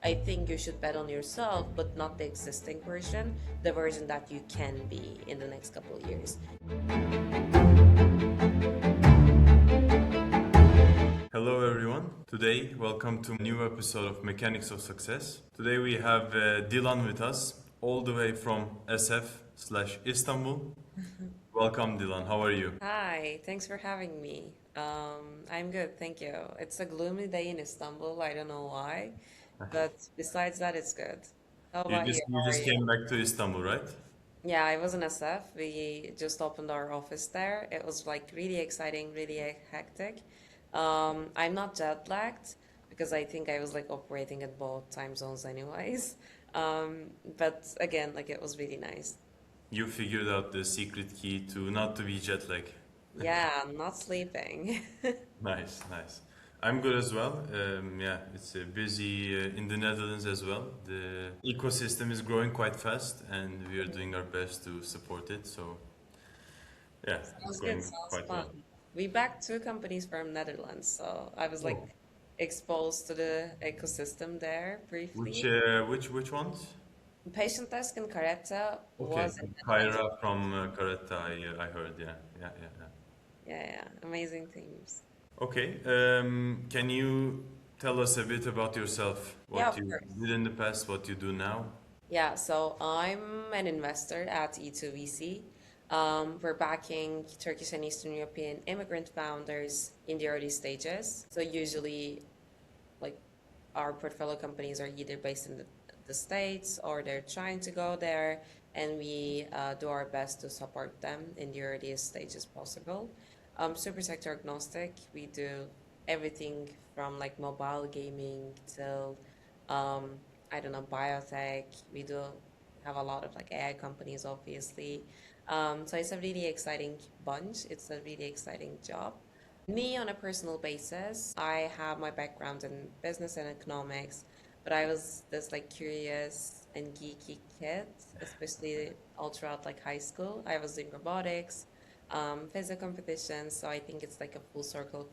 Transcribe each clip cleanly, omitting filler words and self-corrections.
I think you should bet on yourself, but not the existing version, the version that you can be in the next couple of years. Hello, everyone. Today, welcome to a new episode of Mechanics of Success. Today, we have Dilan with us, all the way from SF/Istanbul. Welcome, Dilan. How are you? Hi, thanks for having me. I'm good, thank you. It's a gloomy day in Istanbul. I don't know why, but besides that, it's good. How You about you? just you How are just you? came back to Istanbul, right? Yeah, I was in SF. We just opened our office there. It was like really exciting, really hectic. I'm not jet lagged because I think I was like operating at both time zones anyways. But again, like it was really nice. You figured out the secret key to not to be jet lag. Yeah, I'm not sleeping. Nice, nice. I'm good as well. Yeah, it's busy in the Netherlands as well. The ecosystem is growing quite fast, and we are doing our best to support it. So, yeah, it's Sounds good, going sounds quite fun. well. We backed two companies from Netherlands, so I was like Oh. exposed to the ecosystem there Which briefly. uh, which which ones? Patient desk in Caretta Okay, was in Netherlands. Kyra from Karata, I heard. Yeah, yeah, yeah, yeah. Yeah, yeah, amazing teams. Okay, can you tell us a bit about yourself? Yeah, What of you course. did in the past, what you do now? Yeah, so I'm an investor at E2VC. We're backing Turkish and Eastern European immigrant founders in the early stages. So usually, like our portfolio companies are either based in the States or they're trying to go there, and we do our best to support them in the earliest stages possible. Super sector agnostic. We do everything from like mobile gaming till I don't know, biotech. We do have a lot of like AI companies, obviously. So it's a really exciting bunch. It's a really exciting job. Me, on a personal basis, I have my background in business and economics, but I was this like curious and geeky kid, especially all throughout like high school. I was doing robotics, physics competitions, so I think it's like a full circle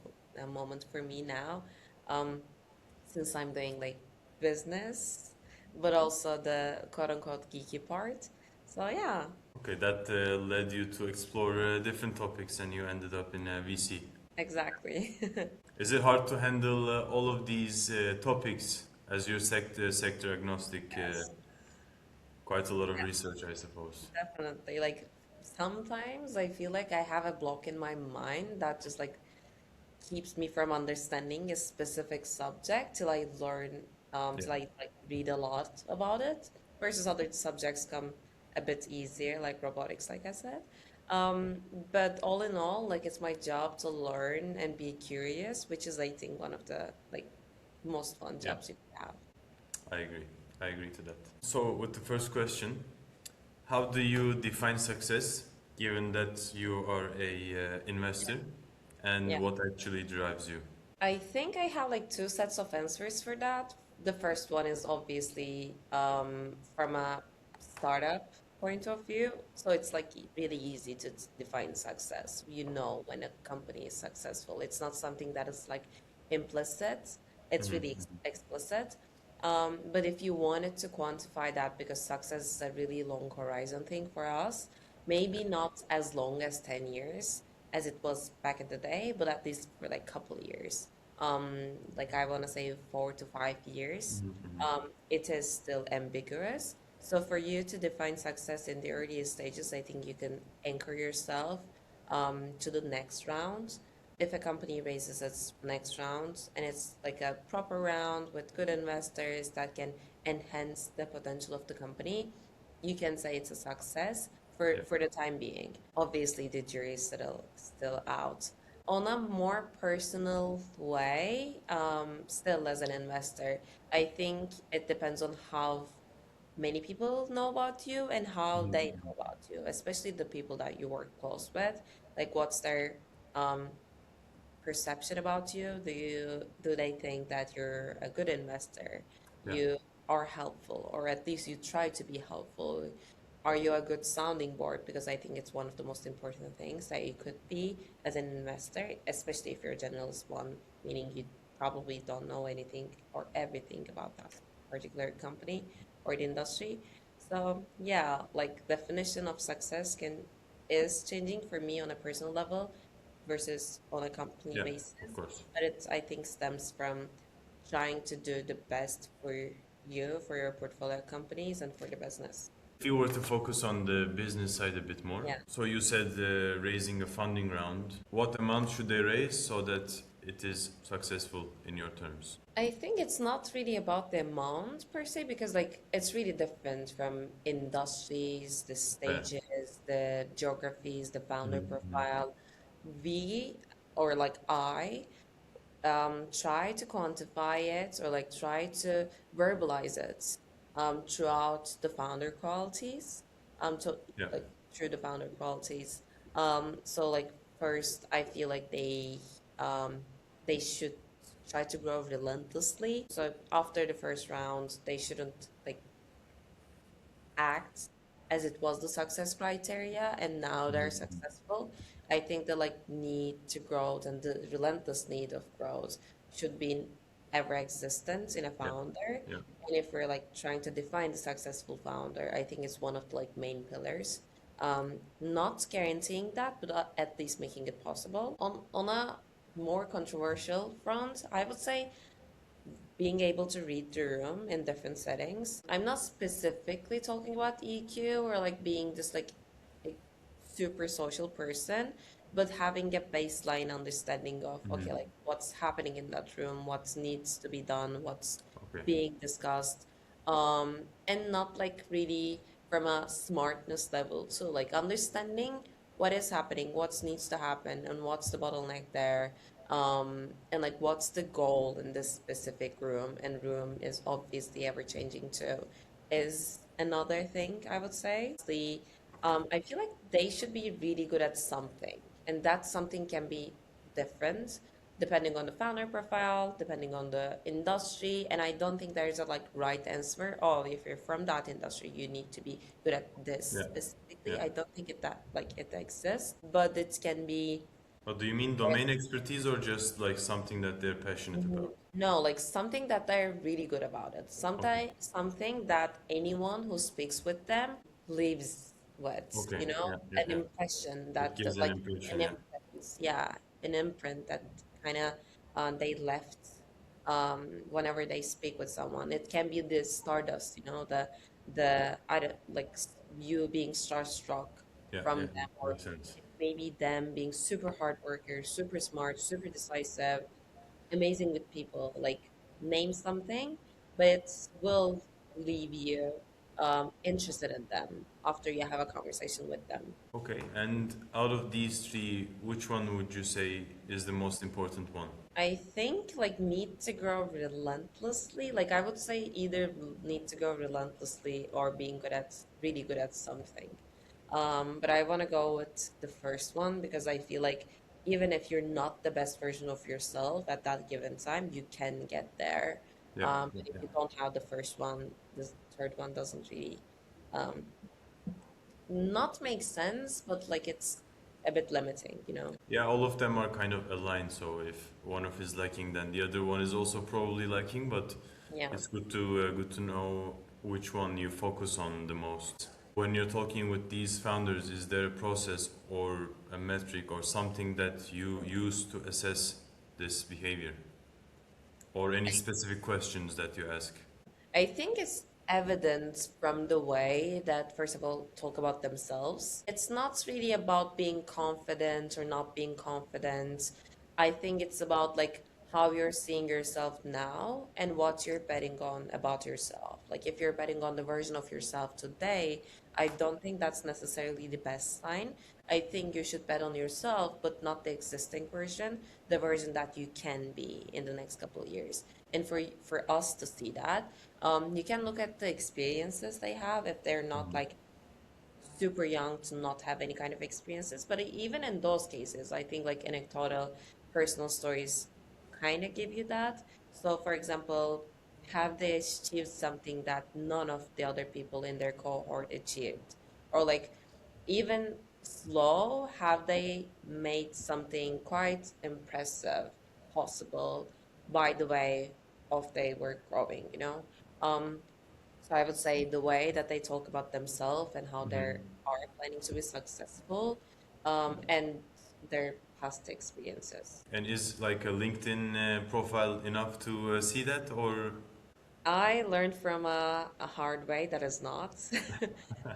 moment for me now, um, since I'm doing like business, but also the quote unquote geeky part. So yeah, Okay, that led you to explore different topics and you ended up in VC. exactly. Is it hard to handle all of these topics as your sector agnostic? Yes. Quite a lot of research, I suppose. Definitely. Like sometimes I feel like I have a block in my mind that just like keeps me from understanding a specific subject till I learn, Yeah. till I like read a lot about it. Versus other subjects come a bit easier, like robotics, like I said. Um, but all in all, like it's my job to learn and be curious, which is I think one of the like most fun Yeah, jobs you can have. I agree. I agree to that. So, with the first question, how do you define success given that you are a investor and Yeah. what actually drives you? I think I have like two sets of answers for that. The first one is obviously from a startup point of view. So it's like really easy to define success. You know when a company is successful. It's not something that is like implicit, it's really explicit. But if you wanted to quantify that, because success is a really long horizon thing for us, maybe not as long as 10 years as it was back in the day, but at least for like couple years. Like I want to say 4 to 5 years. It is still ambiguous. So for you to define success in the earliest stages, I think you can anchor yourself to the next round. If a company raises its next round and it's like a proper round with good investors that can enhance the potential of the company, you can say it's a success Yeah. for the time being. Obviously, the jury is still out. On a more personal way, still as an investor, I think it depends on how many people know about you and how they know about you, especially the people that you work close with. Like, what's their um, perception about you? Do they think that you're a good investor? Yeah. You are helpful, or at least you try to be helpful. Are you a good sounding board? Because I think it's one of the most important things that you could be as an investor, especially if you're a generalist one, meaning you probably don't know anything or everything about that particular company or the industry. So yeah, like definition of success can is changing for me on a personal level versus on a company Yeah, of basis. course. But it's I think stems from trying to do the best for you, for your portfolio companies, and for the business. If you were to focus on the business side a bit more, Yeah. so you said raising a funding round. What amount should they raise so that it is successful in your terms? I think it's not really about the amount per se because like it's really different from industries, the Fair. stages, the geographies, the founder Mhm. profile. We or like I try to quantify it or like try to verbalize it throughout the founder qualities, to Yeah. like through the founder qualities. So like first, I feel like they should try to grow relentlessly. So after the first round, they shouldn't like act as it was the success criteria and now they're Mhm. successful. I think the like need to grow and the relentless need of growth should be ever existent in a Yeah. founder. Yeah. And if we're like trying to define the successful founder, I think it's one of the like main pillars. Not guaranteeing that, but at least making it possible. On a more controversial front, I would say being able to read the room in different settings. I'm not specifically talking about EQ or like being just like a super social person, but having a baseline understanding of, okay, Mhm. like what's happening in that room, what needs to be done, what's Okay. being discussed, and not like really from a smartness level. So like understanding what is happening, what needs to happen, and what's the bottleneck there, and like what's the goal in this specific room, and room is obviously ever changing too, is another thing I would say. I feel like they should be really good at something, and that something can be different depending on the founder profile, depending on the industry, and I don't think there's a like right answer. Oh, if you're from that industry, you need to be good at this Yeah. specifically. Yeah. I don't think it that like it exists, but it can be. But do you mean domain expertise or just like something that they're passionate Mhm. about? No, like something that they're really good about it. Okay. Something that anyone who speaks with them leaves with, Okay. Yeah. Yeah. an Yeah. impression It that gives an like impression. an Yeah. imprint, yeah, an imprint that kind of they left whenever they speak with someone. It can be this stardust, the I don't like you being starstruck Yeah. from Yeah. them, or Makes sense. maybe them being super hard workers, super smart, super decisive, amazing with people. Like name something, but it will leave you interested in them after you have a conversation with them. Okay. And out of these three, which one would you say is the most important one? I think like need to grow relentlessly. Like I would say either need to grow relentlessly or being really good at something. But I want to go with the first one because I feel like even if you're not the best version of yourself at that given time, you can get there. Yeah. But if you don't have the first one, the third one doesn't really um, not make sense, but like it's a bit limiting. Yeah, all of them are kind of aligned. So if one of is lacking, then the other one is also probably lacking. But Yeah. it's good to know which one you focus on the most. When you're talking with these founders, is there a process or a metric or something that you use to assess this behavior, or any specific questions that you ask? I think it's evident from the way that, first of all, talk about themselves. It's not really about being confident or not being confident. I think it's about like how you're seeing yourself now and what you're betting on about yourself. Like if you're betting on the version of yourself today, I don't think that's necessarily the best sign. I think you should bet on yourself, but not the existing version, the version that you can be in the next couple of years. And for us to see that, you can look at the experiences they have if they're not like super young to not have any kind of experiences. But even in those cases, I think like anecdotal personal stories kind of give you that. So, for example, have they achieved something that none of the other people in their cohort achieved? Or like even slow, have they made something quite impressive possible by the way of they were growing? Um, so I would say the way that they talk about themselves and how they Mhm. are planning to be successful, and their past experiences. And is like a LinkedIn profile enough to see that, or I learned from a hard way that is not.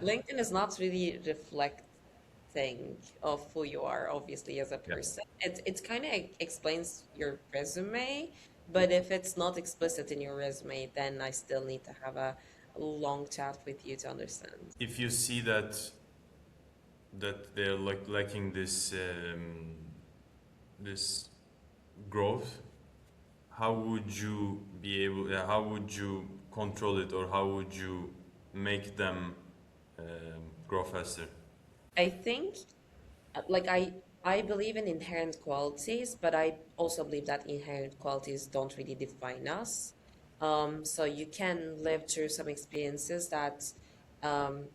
LinkedIn is not really reflecting of who you are, obviously, as a yeah? person. It kind of explains your resume, but if it's not explicit in your resume, then I still need to have a long chat with you to understand. If you see that they're like lacking this growth, how would you be able? How would you control it, or how would you make them grow faster? I think like I believe in inherent qualities, but I also believe that inherent qualities don't really define us. So you can live through some experiences that um,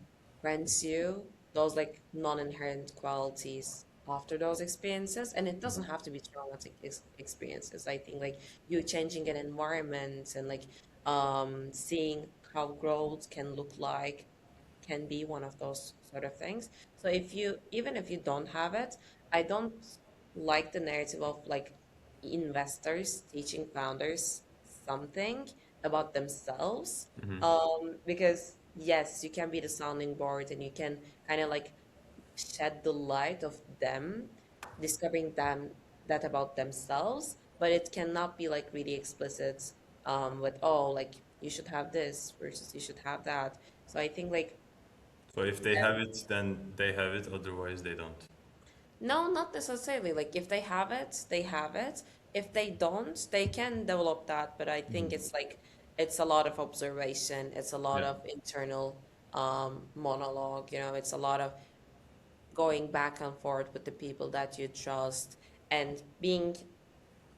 grants you those like non-inherent qualities after those experiences, and it doesn't have to be traumatic experiences. I think like you changing an environment and like seeing how growth can look like can be one of those sort of things. So if you, even if you don't have it, I don't like the narrative of like investors teaching founders something about themselves. Hmm. Because yes, you can be the sounding board and you can kind of like shed the light of them, discovering them that about themselves, but it cannot be like really explicit with oh like you should have this versus you should have that. So I think like So if they have it, then they have it. Otherwise, they don't. no, not necessarily. Like if they have it, they have it. If they don't, they can develop that. But I think Hmm. it's like it's a lot of observation. It's a lot Yeah. of internal monologue. You know, it's a lot of going back and forth with the people that you trust and being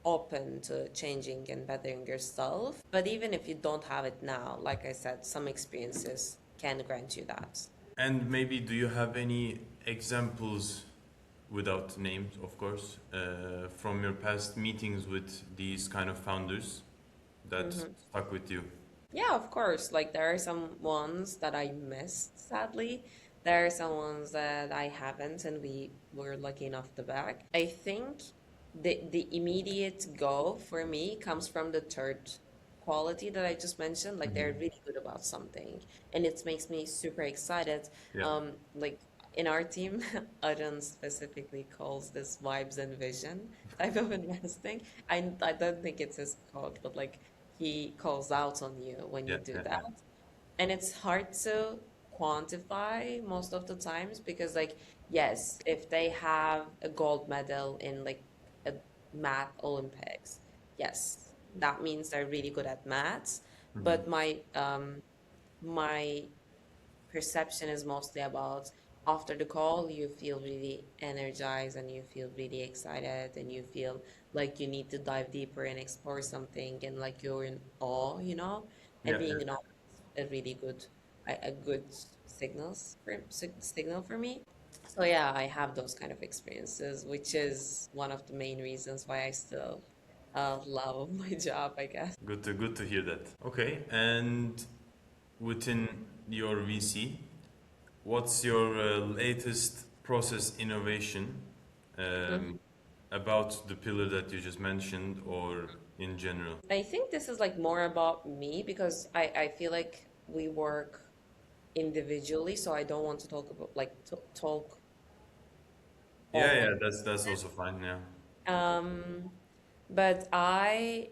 open to changing and bettering yourself. But even if you don't have it now, like I said, some experiences can grant you that. And maybe do you have any examples, without names, of course, from your past meetings with these kind of founders that Mm-hmm. stuck with you? Yeah, of course. Like there are some ones that I missed, sadly. There are some ones that I haven't, and we were lucky enough to back. I think the immediate go for me comes from the third quality that I just mentioned. Like they're Hmm. really good about something, and it makes me super excited. Yeah. Like in our team, Arun specifically calls this vibes and vision type of investing. I don't think it's his code, but like he calls out on you when you Yeah. do Yeah. that. Yeah. And it's hard to quantify most of the times because like yes, if they have a gold medal in like a math Olympics, yes, that means they're really good at maths. Hmm. But my perception is mostly about after the call, you feel really energized and you feel really excited and you feel like you need to dive deeper and explore something and like you're in awe, you know? And Yeah. being in Yeah. awe is a really good, a good signal for me. So yeah, I have those kind of experiences, which is one of the main reasons why I still love my job, I guess. Good to hear that. Okay. And within your VC, what's your latest process innovation um, about the pillar that you just mentioned, or in general? I think this is like more about me because I feel like we work individually, so I don't want to talk about like talk Yeah, on my yeah, that's also fine. Yeah. um but I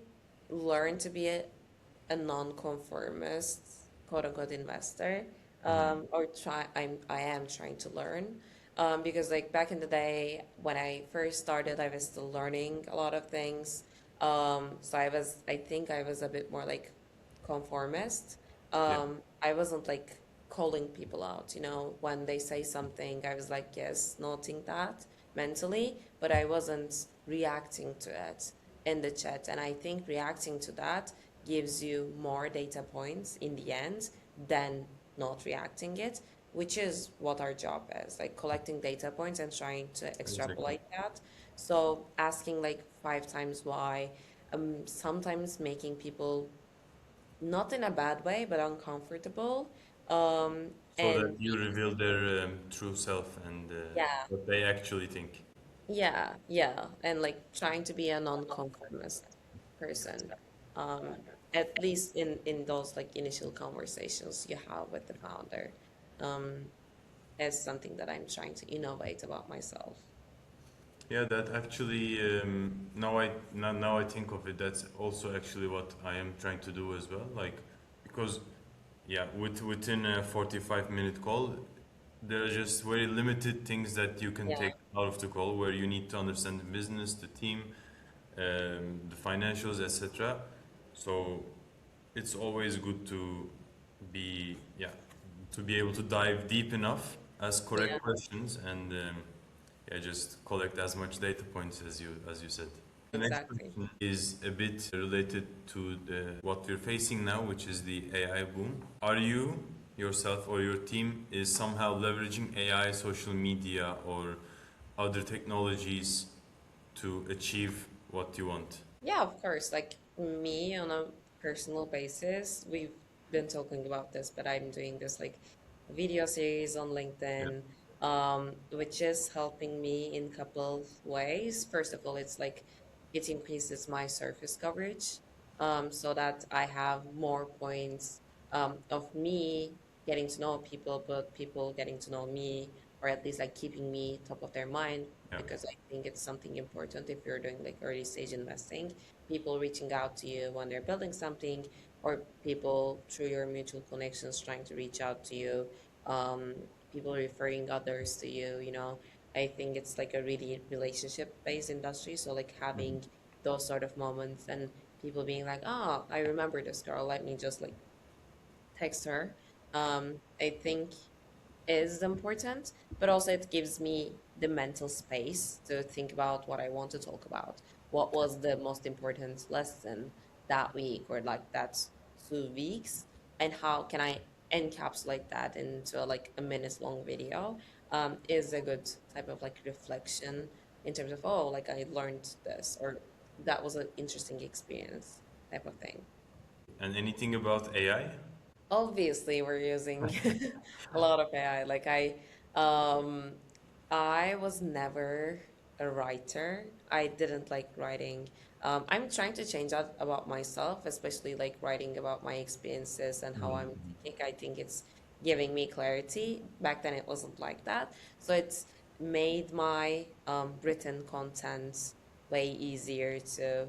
learned to be a non-conformist quote unquote investor Hmm. or I am trying to learn because like back in the day when I first started I was still learning a lot of things so I think I was a bit more like conformist Yeah. I wasn't like calling people out, you know, when they say something I was like yes, noting that mentally, but I wasn't reacting to it in the chat. And I think reacting to that gives you more data points in the end than not reacting it, which is what our job is, like collecting data points and trying to Exactly. extrapolate that. So asking like 5 times why, sometimes making people not in a bad way, but uncomfortable. Um, So that and you reveal their true self and yeah, what they actually think. yeah, and like trying to be a non-conformist person, um, at least in those like initial conversations you have with the founder, um, is something that I'm trying to innovate about myself. Yeah, that actually, now I think of it, that's also actually what I am trying to do as well. Like, because yeah, within a 45-minute call, there are just very limited things that you can Yeah, take out of the call where you need to understand the business, the team, the financials, etc. So it's always good to be, yeah, to be able to dive deep enough, ask yeah, correct questions, and yeah, just collect as much data points as you said. The next exactly. question is a bit related to what we're facing now, which is the AI boom. Are you yourself or your team is somehow leveraging AI, social media, or other technologies to achieve what you want? Yeah, of course. Like me on a personal basis, we've been talking about this, but I'm doing this like video series on Yeah. LinkedIn, which is helping me in a couple of ways. First of all, it's like it increases my surface coverage, so that I have more points, of me getting to know people, but people getting to know me, or at least like keeping me top of their mind Yeah. because I think it's something important if you're doing like early stage investing. People reaching out to you when they're building something, or people through your mutual connections trying to reach out to you, um, people referring others to you, you know. I think it's like a really relationship based industry. So, like Mhm. having those sort of moments and people being like, oh, I remember this girl, let me just like text her. I think is important, but also it gives me the mental space to think about what I want to talk about. What was the most important lesson that week or like that 2 weeks, and how can I encapsulate that into like a minute long video? Is a good type of like reflection in terms of, oh, like I learned this, or that was an interesting experience type of thing. And anything about AI? Obviously, we're using a lot of AI. Um, I was never a writer. I didn't like writing. I'm trying to change that about myself, especially like writing about my experiences and how I'm Mhm. thinking. I think it's giving me clarity. Back then, it wasn't like that. So it's made my written content way easier to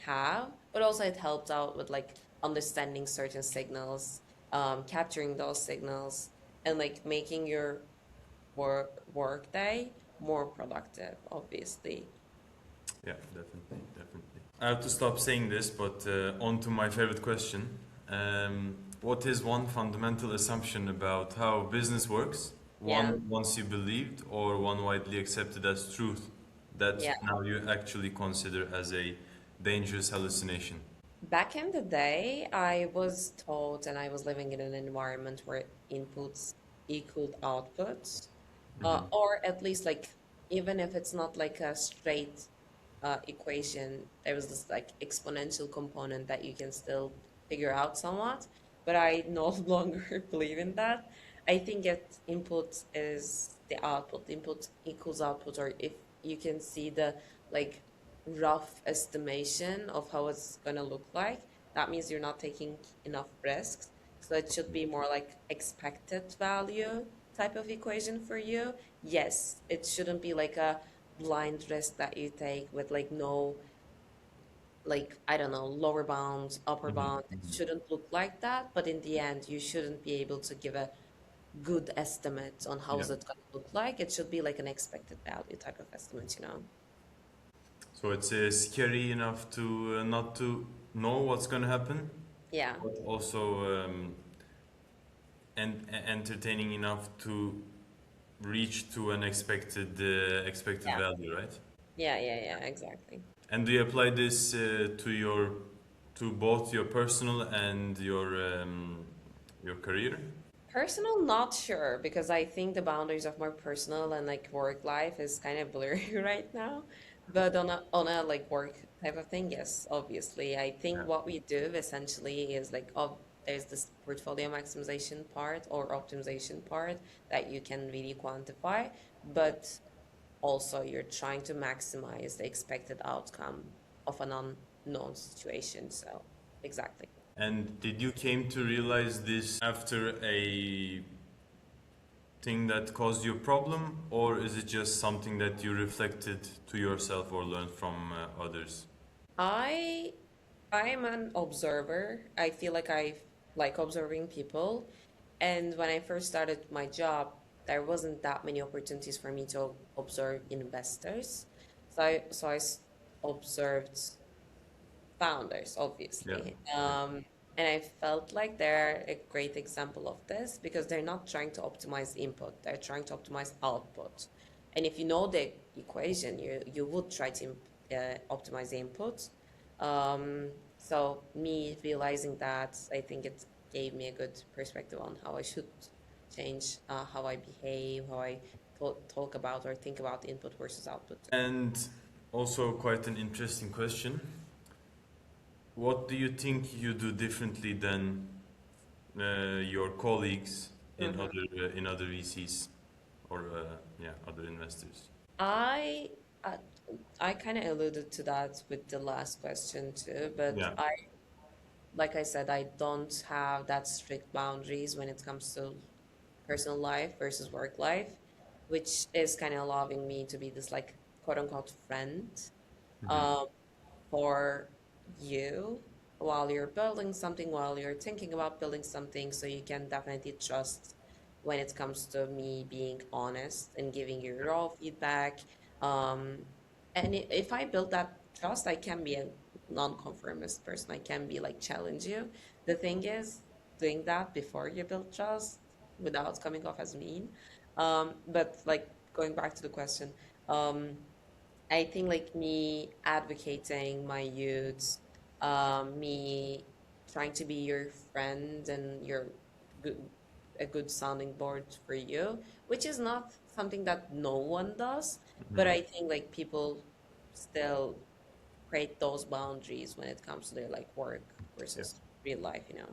have, but also it helped out with like understanding certain signals, capturing those signals, and like making your work day more productive, obviously. Yeah, definitely, definitely. I have to stop saying this, but on to my favorite question. What is one fundamental assumption about how business works? Yeah, One once you believed, or one widely accepted as truth that yeah. now you actually consider as a dangerous hallucination? Back in the day, I was taught and I was living in an environment where inputs equaled outputs, Hmm. or at least like even if it's not like a straight equation, there was this like exponential component that you can still figure out somewhat. But I no longer believe in that. I think that input is the output. Input equals output, or if you can see the like rough estimation of how it's gonna look like, that means you're not taking enough risks. So it should be more like expected value type of equation for you. Yes, it shouldn't be like a blind risk that you take with like no, like I don't know, lower bound, upper bound. It Hmm. shouldn't look like that, but in the end you shouldn't be able to give a good estimate on how Yeah. is it going to look like. It should be like an expected value type of estimate, you know. So it's scary enough to not to know what's going to happen, Yeah, but also entertaining enough to reach to an expected yeah, value, right? yeah, exactly. And do you apply this to both your personal and your career? Personal, not sure because I think the boundaries of my personal and like work life is kind of blurry right now. But on a like work type of thing, yes, obviously. I think Yeah. what we do essentially is like there's this portfolio maximization part or optimization part that you can really quantify, but also you're trying to maximize the expected outcome of an unknown situation. So exactly. And did you came to realize this after a thing that caused you a problem, or is it just something that you reflected to yourself or learned from others? I I'm an observer. I feel like I like observing people. And when I first started my job, there wasn't that many opportunities for me to observe investors. So I observed founders, Yeah. obviously. Yeah. And I felt like they're a great example of this because they're not trying to optimize input, they're trying to optimize output. And if you know the equation, you would try to optimize the input. So me realizing that, I think it gave me a good perspective on how I should change how I behave, how I talk about or think about input versus output. And also quite an interesting question. What do you think you do differently than your colleagues Mhm. in other VCs or yeah, other investors? I uh, I kind of alluded to that with the last question too, but Yeah. like I said, I don't have that strict boundaries when it comes to personal life versus work life, which is kind of allowing me to be this like quote unquote friend. Hmm. Um, for you while you're building something, while you're thinking about building something, so you can definitely trust when it comes to me being honest and giving you raw feedback. Um, and if I build that trust, I can be a non-conformist person. I can be like challenge you. The thing is, doing that before you build trust without coming off as mean. But like going back to the question, um, I think like me advocating my youths, me trying to be your friend and your good, a good sounding board for you, which is not something that no one does, but I think like people still create those boundaries when it comes to their like work Yeah. versus real life, you know?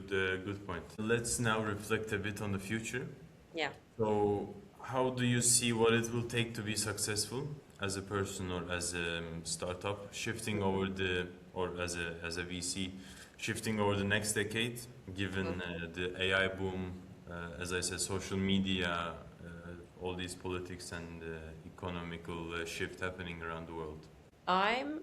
Good point. Let's now reflect a bit on the future. Yeah. So, how do you see what it will take to be successful as a person or as a startup, shifting over the or as a VC, shifting over the next decade, given the AI boom, as I said, social media, all these politics and economical shift happening around the world? I'm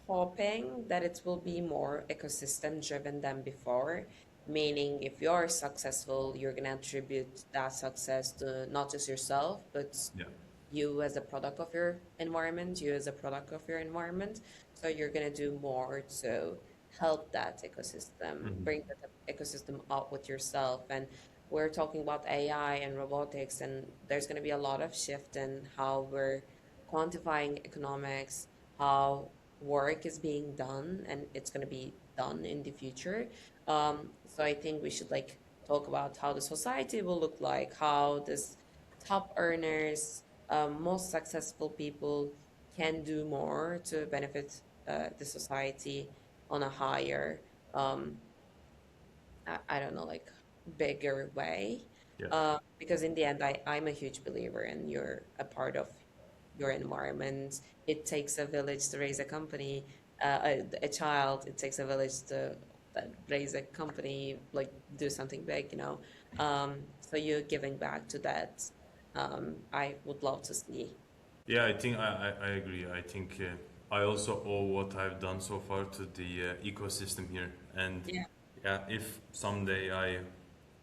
hoping that it will be more ecosystem driven than before, meaning if you're successful, you're going to attribute that success to not just yourself, but Yeah. you as a product of your environment, you as a product of your environment. So you're going to do more to help that ecosystem, Mhm. bring that ecosystem up with yourself. And we're talking about AI and robotics, and there's going to be a lot of shift in how we're quantifying economics, how work is being done, and it's going to be done in the future. So I think we should like talk about how the society will look like, how this top earners, most successful people can do more to benefit the society on a higher, um, I don't know, like bigger way. Yeah. Because in the end, I'm a huge believer in you're a part of your environment. It takes a village to raise a company, a child. It takes a village to raise a company, like do something big, you know. So you're giving back to that. I would love to see. Yeah, I think I agree. I think I also owe what I've done so far to the ecosystem here. And Yeah, yeah, if someday I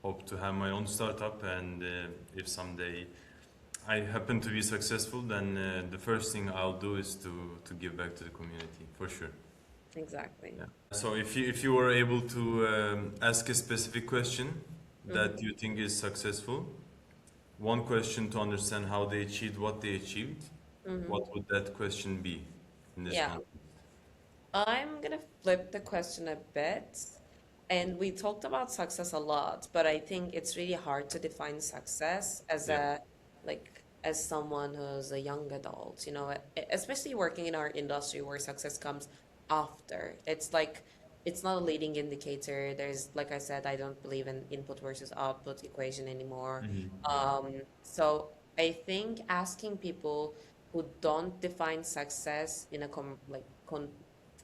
hope to have my own startup, and if someday I happen to be successful, then the first thing I'll do is to give back to the community for sure. exactly. Yeah. So if you were able to ask a specific question that Hmm. you think is successful, one question to understand how they achieved what they achieved, Hmm. what would that question be in this Yeah, context? I'm gonna flip the question a bit. And we talked about success a lot, but I think it's really hard to define success as Yeah. a like as someone who's a young adult, especially working in our industry where success comes after. It's like it's not a leading indicator. There's, like I said, I don't believe in input versus output equation anymore. So I think asking people who don't define success in a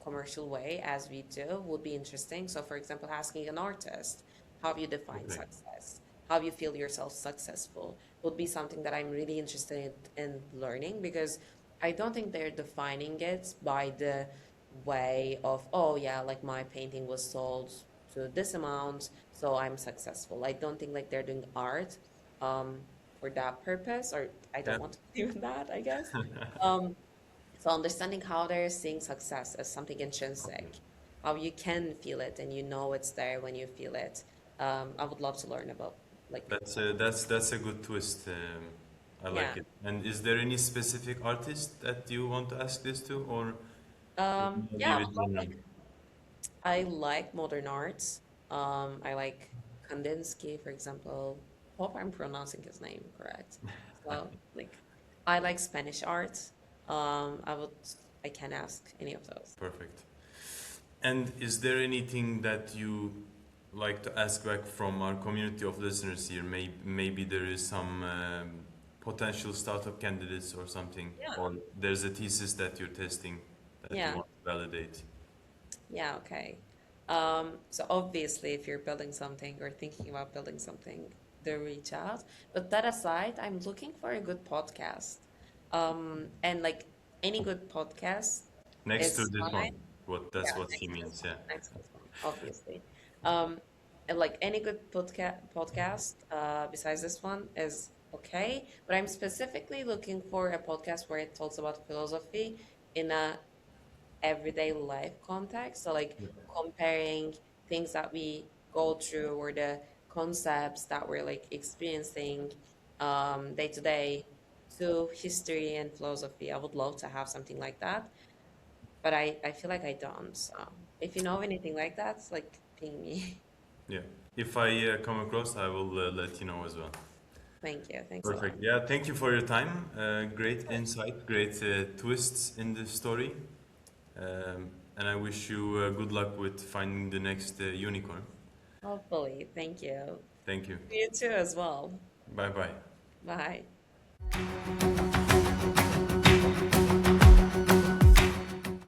commercial way as we do would be interesting. So, for example, asking an artist, how you define Okay. success, how you feel yourself successful, would be something that I'm really interested in learning, because I don't think they're defining it by the way of, oh yeah, like my painting was sold to this amount, so I'm successful. I don't think like they're doing art um, for that purpose, or I Yeah. don't want to believe in that, I guess. Um, so understanding how they're seeing success as something Okay. intrinsic, how you can feel it and you know it's there when you feel it. I would love to learn about like That's a good twist. I yeah. like it. And is there any specific artist that you want to ask this to, or Yeah, I leave it would love, general? like I like modern arts. I like Kandinsky, for example. Hope I'm pronouncing his name correct. So like I like Spanish art. I can ask any of those. Perfect. And is there anything that you like to ask back from our community of listeners here? Maybe there is some potential startup candidates or something, Yeah. or there's a thesis that you're testing that you Yeah. want to validate. Yeah, okay. So obviously, if you're building something or thinking about building something, do reach out. But that aside, I'm looking for a good podcast. And like any good podcast Next to is this one, fine. that's Yeah, what he next to this means, one, yeah. next to this one, obviously. Um, and like any good podcast, besides this one is okay. But I'm specifically looking for a podcast where it talks about philosophy in a everyday life context. So, like comparing things that we go through or the concepts that we're like experiencing day to day to history and philosophy. I would love to have something like that, but I feel like I don't. So, if you know anything like that, like ping me. Yeah. If I come across, I will let you know as well. Thank you. Thanks a lot. Perfect. Yeah, thank you for your time. Great insight, great twists in the story. And I wish you good luck with finding the next unicorn. Hopefully. Thank you. Thank you. You too as well. Bye bye. Bye.